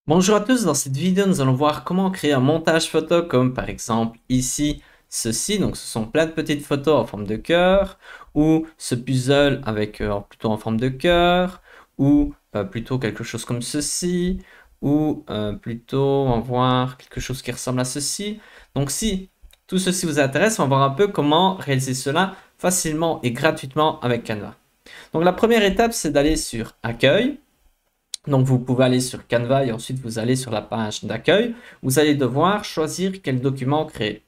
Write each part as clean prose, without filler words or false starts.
Bonjour à tous, dans cette vidéo nous allons voir comment créer un montage photo comme par exemple ici ceci. Donc ce sont plein de petites photos en forme de cœur, ou ce puzzle avec plutôt en forme de cœur, ou plutôt quelque chose comme ceci, ou plutôt on va voir quelque chose qui ressemble à ceci. Donc si tout ceci vous intéresse, on va voir un peu comment réaliser cela facilement et gratuitement avec Canva. Donc la première étape, c'est d'aller sur Accueil. Donc vous pouvez aller sur Canva et ensuite vous allez sur la page d'accueil. Vous allez devoir choisir quel document créer.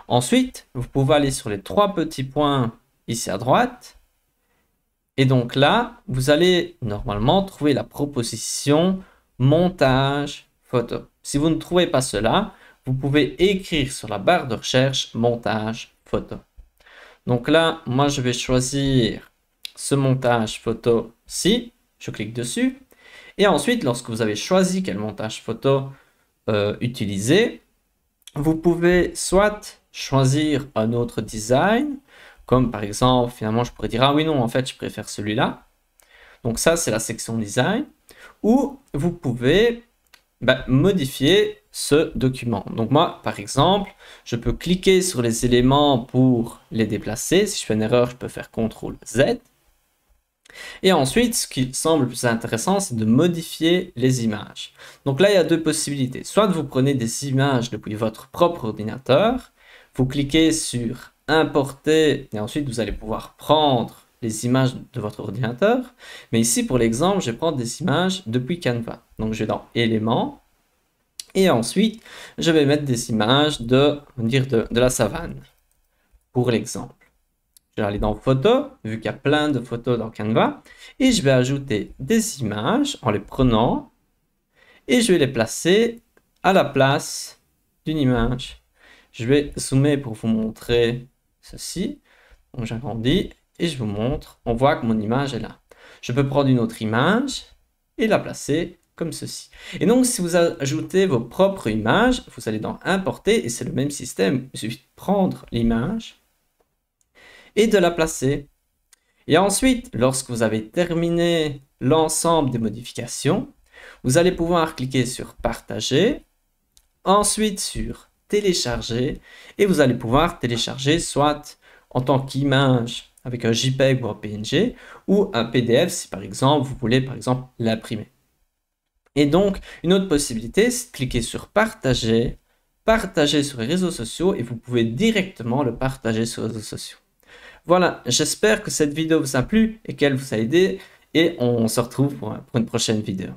Ensuite, vous pouvez aller sur les trois petits points ici à droite. Et donc là, vous allez normalement trouver la proposition montage photo. Si vous ne trouvez pas cela, vous pouvez écrire sur la barre de recherche montage photo. Donc là, moi je vais choisir ce montage photo-ci. Je clique dessus. Et ensuite, lorsque vous avez choisi quel montage photo utiliser, vous pouvez soit choisir un autre design, comme par exemple, finalement, je pourrais dire, ah oui, non, en fait, je préfère celui-là. Donc ça, c'est la section design. Ou vous pouvez modifier ce document. Donc moi, par exemple, je peux cliquer sur les éléments pour les déplacer. Si je fais une erreur, je peux faire CTRL Z. Et ensuite, ce qui semble plus intéressant, c'est de modifier les images. Donc là, il y a deux possibilités. Soit vous prenez des images depuis votre propre ordinateur, vous cliquez sur Importer, et ensuite vous allez pouvoir prendre les images de votre ordinateur. Mais ici, pour l'exemple, je vais prendre des images depuis Canva. Donc je vais dans Éléments, et ensuite, je vais mettre des images de la savane, pour l'exemple. Je vais aller dans Photos, vu qu'il y a plein de photos dans Canva, et je vais ajouter des images en les prenant, et je vais les placer à la place d'une image. Je vais zoomer pour vous montrer ceci. Donc j'agrandis, et je vous montre, on voit que mon image est là. Je peux prendre une autre image, et la placer comme ceci. Et donc, si vous ajoutez vos propres images, vous allez dans Importer, et c'est le même système. Il suffit de prendre l'image, et de la placer. Et ensuite, lorsque vous avez terminé l'ensemble des modifications, vous allez pouvoir cliquer sur Partager, ensuite sur Télécharger, et vous allez pouvoir télécharger soit en tant qu'image avec un JPEG ou un PNG, ou un PDF si par exemple vous voulez par exemple l'imprimer. Et donc, une autre possibilité, c'est de cliquer sur Partager, partager sur les réseaux sociaux, et vous pouvez directement le partager sur les réseaux sociaux. Voilà, j'espère que cette vidéo vous a plu et qu'elle vous a aidé, et on se retrouve pour une prochaine vidéo.